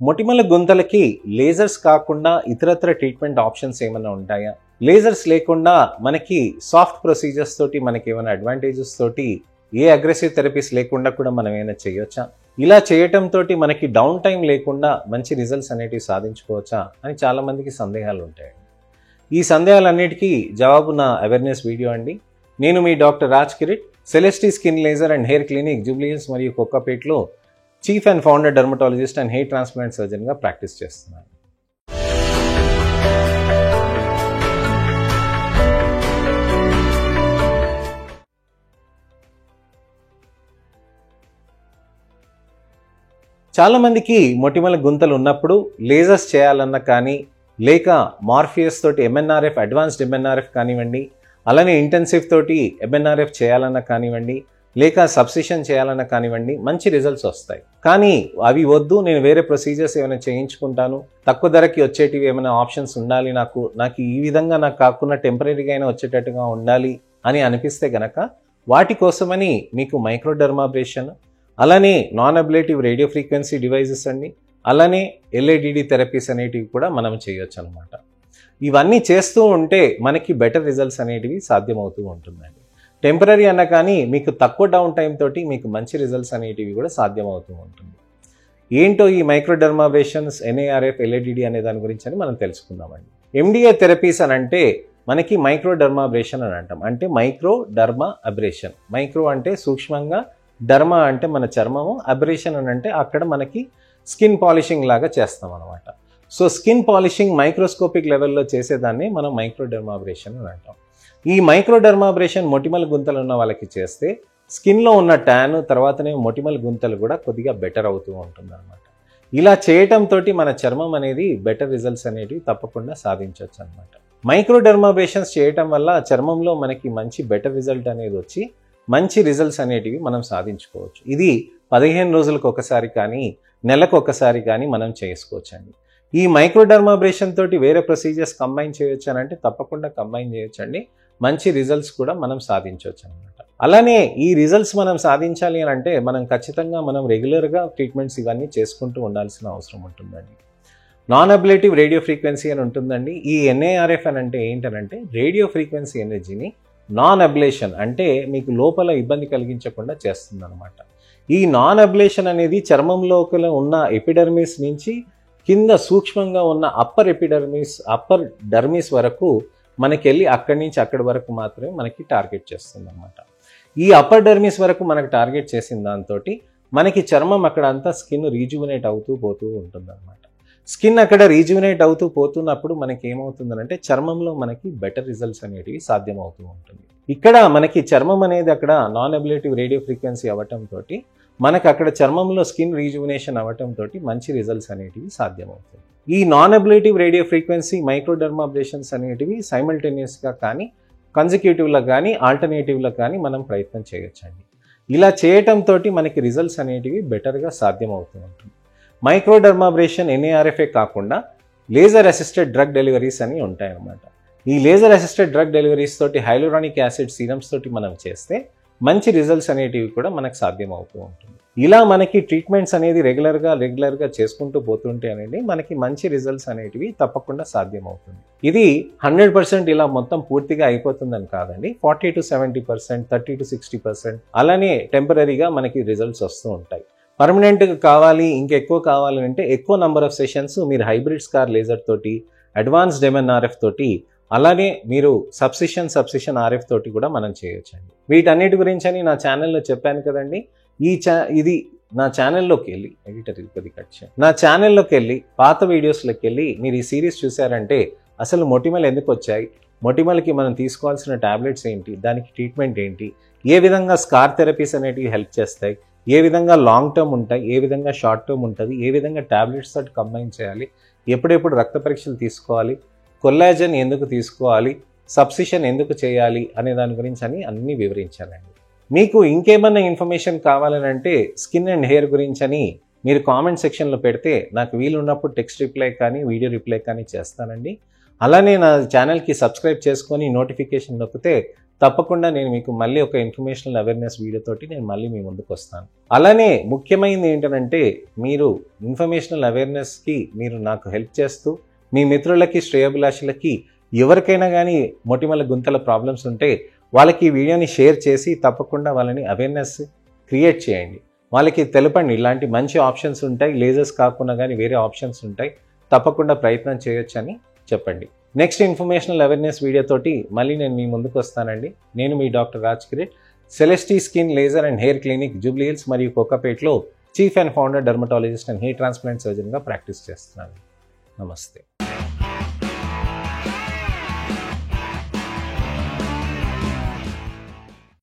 మొటిమల గుంతలకి లేజర్స్ కాకుండా ఇతరత్ర ట్రీట్మెంట్ ఆప్షన్స్ ఏమైనా ఉంటాయా? లేజర్స్ లేకుండా మనకి సాఫ్ట్ ప్రొసీజర్స్ తోటి మనకి ఏమైనా అడ్వాంటేజెస్ తోటి ఏ అగ్రెసివ్ థెరపీస్ లేకుండా కూడా మనం ఏమైనా చేయొచ్చా? ఇలా చేయటంతో మనకి డౌన్ టైం లేకుండా మంచి రిజల్ట్స్ అనేటివి సాధించుకోవచ్చా అని చాలామందికి సందేహాలు ఉంటాయి. ఈ సందేహాలన్నిటికీ జవాబు నా అవేర్నెస్ వీడియో అండి. నేను మీ doctor Raj Kirit, Celestee skin laser and hair clinic Jubilee Hills మరియు కొత్తపేటలో chief and founder dermatologist and hair transplant సర్జన్గా ప్రాక్టీస్ చేస్తున్నాను. చాలామందికి మొటిమల గుంతలు ఉన్నప్పుడు లేజర్స్ చేయాలన్నా కానీ, లేక మార్ఫియస్ తోటి ఎంఎన్ఆర్ఎఫ్ అడ్వాన్స్డ్ ఎంఎన్ఆర్ఎఫ్ కానివ్వండి, అలానే ఇంటెన్సివ్ తోటి ఎంఎన్ఆర్ఎఫ్ చేయాలన్నా కానివ్వండి, లేక సబ్సిషన్ చేయాలన్నా కానివ్వండి, మంచి రిజల్ట్స్ వస్తాయి. కానీ అవి వద్దు, నేను వేరే ప్రొసీజర్స్ ఏమైనా చేయించుకుంటాను, తక్కువ ధరకి వచ్చేటివి ఏమైనా ఆప్షన్స్ ఉండాలి, నాకు ఈ విధంగా నాకు కాకుండా టెంపరీగా అయినా వచ్చేటట్టుగా ఉండాలి అని అనిపిస్తే గనక వాటి కోసమని మీకు మైక్రోడర్మాబ్రేషన్, అలానే non ablative radio frequency devices అండి, అలానే ఎల్ఏడిడి థెరపీస్ అనేటివి కూడా మనం చేయొచ్చు అనమాట. ఇవన్నీ చేస్తూ ఉంటే మనకి బెటర్ రిజల్ట్స్ అనేటివి సాధ్యమవుతూ ఉంటుందండి. టెంపరీ అన్నా కానీ మీకు తక్కువ డౌన్ టైం తోటి మీకు మంచి రిజల్ట్స్ అనేటివి కూడా సాధ్యమవుతూ ఉంటుంది. ఏంటో ఈ మైక్రోడర్మాబ్రేషన్స్, ఎన్ఏఆర్ఎఫ్, ఎల్ఏడిడి అనే దాని గురించి అని మనం తెలుసుకుందామండి. ఎండిఏ థెరపీస్ అని అంటే మనకి మైక్రోడర్మాబ్రేషన్ అని అంటాం. అంటే మైక్రోడర్మా అబ్రేషన్. మైక్రో అంటే సూక్ష్మంగా, డర్మా అంటే మన చర్మము, అబ్రేషన్ అని అంటే అక్కడ మనకి స్కిన్ పాలిషింగ్ లాగా చేస్తాం అనమాట. సో స్కిన్ పాలిషింగ్ మైక్రోస్కోపిక్ లెవెల్లో చేసేదాన్ని మనం మైక్రోడర్మాబ్రేషన్ అని అంటాం. ఈ మైక్రోడర్మాబ్రేషన్ మొటిమల గుంతలు ఉన్న వాళ్ళకి చేస్తే స్కిన్లో ఉన్న ట్యాన్, తర్వాతనే మొటిమల గుంతలు కూడా కొద్దిగా బెటర్ అవుతూ ఉంటుంది అనమాట. ఇలా చేయటంతో మన చర్మం అనేది బెటర్ రిజల్ట్స్ అనేవి తప్పకుండా సాధించవచ్చు అనమాట. మైక్రోడర్మాబ్రేషన్స్ చేయటం వల్ల చర్మంలో మనకి మంచి బెటర్ రిజల్ట్ అనేది వచ్చి మంచి రిజల్ట్స్ అనేటివి మనం సాధించుకోవచ్చు. ఇది 15 రోజులకు ఒకసారి కానీ, నెలకు ఒకసారి కానీ మనం చేసుకోవచ్చండి. ఈ మైక్రోడర్మాబ్రేషన్ తోటి వేరే ప్రొసీజర్స్ కంబైన్ చేయొచ్చు అని అంటే తప్పకుండా కంబైన్ చేయొచ్చండి. మంచి రిజల్ట్స్ కూడా మనం సాధించవచ్చు అనమాట. అలానే ఈ రిజల్ట్స్ మనం సాధించాలి అని అంటే మనం ఖచ్చితంగా రెగ్యులర్గా ట్రీట్మెంట్స్ ఇవన్నీ చేసుకుంటూ ఉండాల్సిన అవసరం ఉంటుందండి. నాన్ అబ్లేటివ్ రేడియో ఫ్రీక్వెన్సీ అని ఉంటుందండి. ఈ ఎన్ఏఆర్ఎఫ్ అని అంటే ఏంటనంటే రేడియో ఫ్రీక్వెన్సీ ఎనర్జీని నాన్ అబ్లేషన్ అంటే మీకు లోపల ఇబ్బంది కలిగించకుండా చేస్తుంది అనమాట. ఈ నాన్ అబ్లేషన్ అనేది చర్మంలో ఉన్న ఎపిడర్మిస్ నుంచి కింద సూక్ష్మంగా ఉన్న అప్పర్ డర్మిస్ వరకు మనకెళ్ళి అక్కడి నుంచి అక్కడి వరకు మాత్రమే మనకి టార్గెట్ చేస్తుంది అనమాట. ఈ అప్పర్ డర్మిస్ వరకు మనకి టార్గెట్ చేసిన దాంతో మనకి చర్మం అక్కడ అంతా స్కిన్ రీజువనేట్ అవుతూ పోతూ ఉంటుంది అనమాట. స్కిన్ అక్కడ రీజువనేట్ అవుతూ పోతున్నప్పుడు మనకి ఏమవుతుందంటే చర్మంలో మనకి బెటర్ రిజల్ట్స్ అనేటివి సాధ్యమవుతూ ఉంటుంది. ఇక్కడ మనకి చర్మం అనేది అక్కడ నాన్ అబ్లేటివ్ రేడియో ఫ్రీక్వెన్సీ అవ్వటంతో మనకు అక్కడ చర్మంలో స్కిన్ రీజువనేషన్ అవ్వటంతో మంచి రిజల్ట్స్ అనేటివి సాధ్యమవుతాయి. ఈ నాన్ అబ్లేటివ్ రేడియో ఫ్రీక్వెన్సీ మైక్రోడర్మాబ్రేషన్స్ అనేటివి సైమల్టేనియస్గా కానీ, కన్సిక్యూటివ్లో కానీ, ఆల్టర్నేటివ్లో కానీ మనం ప్రయత్నం చేయొచ్చండి. ఇలా చేయటంతో మనకి రిజల్ట్స్ అనేటివి బెటర్గా సాధ్యమవుతూ ఉంటుంది. మైక్రోడర్మాబ్రేషన్, ఎన్ఏఆర్ఎఫ్ఏ కాకుండా లేజర్ అసిస్టెడ్ డ్రగ్ డెలివరీస్ అని ఉంటాయన్నమాట. ఈ లేజర్ అసిస్టెడ్ డ్రగ్ డెలివరీస్ తోటి హైలోరానిక్ యాసిడ్ సీరమ్స్ తోటి మనం చేస్తే మంచి రిజల్ట్స్ అనేటివి కూడా మనకు సాధ్యమవుతూ ఉంటుంది. ఇలా మనకి ట్రీట్మెంట్స్ అనేది రెగ్యులర్గా చేసుకుంటూ పోతుంటే అనేది మనకి మంచి రిజల్ట్స్ అనేటివి తప్పకుండా సాధ్యమవుతుంది. ఇది 100% ఇలా మొత్తం పూర్తిగా అయిపోతుందని కాదండి. 40 to 70%, 30 to 60% అలానే టెంపరీగా మనకి రిజల్ట్స్ వస్తూ ఉంటాయి. పర్మనెంట్గా కావాలి, ఇంకెక్కువ కావాలి అంటే ఎక్కువ నెంబర్ ఆఫ్ సెషన్స్ మీరు హైబ్రిడ్ స్కార్ లేజర్ తోటి, అడ్వాన్స్డ్ ఎంఎన్ఆర్ఎఫ్ తోటి, అలానే మీరు సబ్సిషన్ ఆర్ఎఫ్ తోటి కూడా మనం చేయొచ్చండి. వీటన్నిటి గురించి అని నా ఛానల్లో చెప్పాను కదండి. ఇది నా ఛానల్లోకి వెళ్ళి నా ఛానల్లోకి వెళ్ళి పాత వీడియోస్లోకి వెళ్ళి మీరు ఈ సిరీస్ చూసారంటే అసలు మొటిమలు ఎందుకు వచ్చాయి, మొటిమలకి మనం తీసుకోవాల్సిన టాబ్లెట్స్ ఏంటి, దానికి ట్రీట్మెంట్ ఏంటి, ఏ విధంగా స్కార్ థెరపీస్ అనేటివి హెల్ప్ చేస్తాయి, ఏ విధంగా లాంగ్ టర్మ్ ఉంటాయి, ఏ విధంగా షార్ట్ టర్మ్ ఉంటుంది, ఏ విధంగా టాబ్లెట్స్ తోటి కంబైన్ చేయాలి, ఎప్పుడెప్పుడు రక్త పరీక్షలు తీసుకోవాలి, కొల్లాజన్ ఎందుకు తీసుకోవాలి, సబ్సిషన్ ఎందుకు చేయాలి అనే దాని గురించి అన్నీ వివరించానండి. మీకు ఇంకేమన్నా ఇన్ఫర్మేషన్ కావాలని అంటే స్కిన్ అండ్ హెయిర్ గురించి అని మీరు కామెంట్ సెక్షన్లో పెడితే నాకు వీలున్నప్పుడు టెక్స్ట్ రిప్లై కానీ, వీడియో రిప్లై కానీ చేస్తానండి. అలానే నా ఛానల్కి సబ్స్క్రైబ్ చేసుకొని నోటిఫికేషన్ నొక్కితే తప్పకుండా నేను మీకు మళ్ళీ ఒక ఇన్ఫర్మేషనల్ అవేర్నెస్ వీడియోతోటి నేను మళ్ళీ మీ ముందుకు వస్తాను. అలానే ముఖ్యమైనది ఏంటంటే, మీరు ఇన్ఫర్మేషనల్ అవేర్నెస్కి మీరు నాకు హెల్ప్ చేస్తూ మీ మిత్రులకి, శ్రేయోభిలాషులకి ఎవరికైనా కానీ మొటిమల గుంతల ప్రాబ్లమ్స్ ఉంటే వాళ్ళకి ఈ వీడియోని షేర్ చేసి తప్పకుండా వాళ్ళని అవేర్నెస్ క్రియేట్ చేయండి. వాళ్ళకి తెలపండి, ఇలాంటి మంచి ఆప్షన్స్ ఉంటాయి, లేజర్స్ కాకుండా కానీ వేరే ఆప్షన్స్ ఉంటాయి, తప్పకుండా ప్రయత్నం చేయొచ్చని చెప్పండి. నెక్స్ట్ ఇన్ఫర్మేషనల్ అవేర్నెస్ వీడియోతోటి మళ్ళీ నేను మీ ముందుకు వస్తానండి. నేను మీ doctor Raj Kirit, Celestee skin laser and hair clinic, Jubilee Hills మరియు కోకాపేట్లో chief and founder dermatologist and hair transplant సర్జన్గా ప్రాక్టీస్ చేస్తున్నాను. నమస్తే.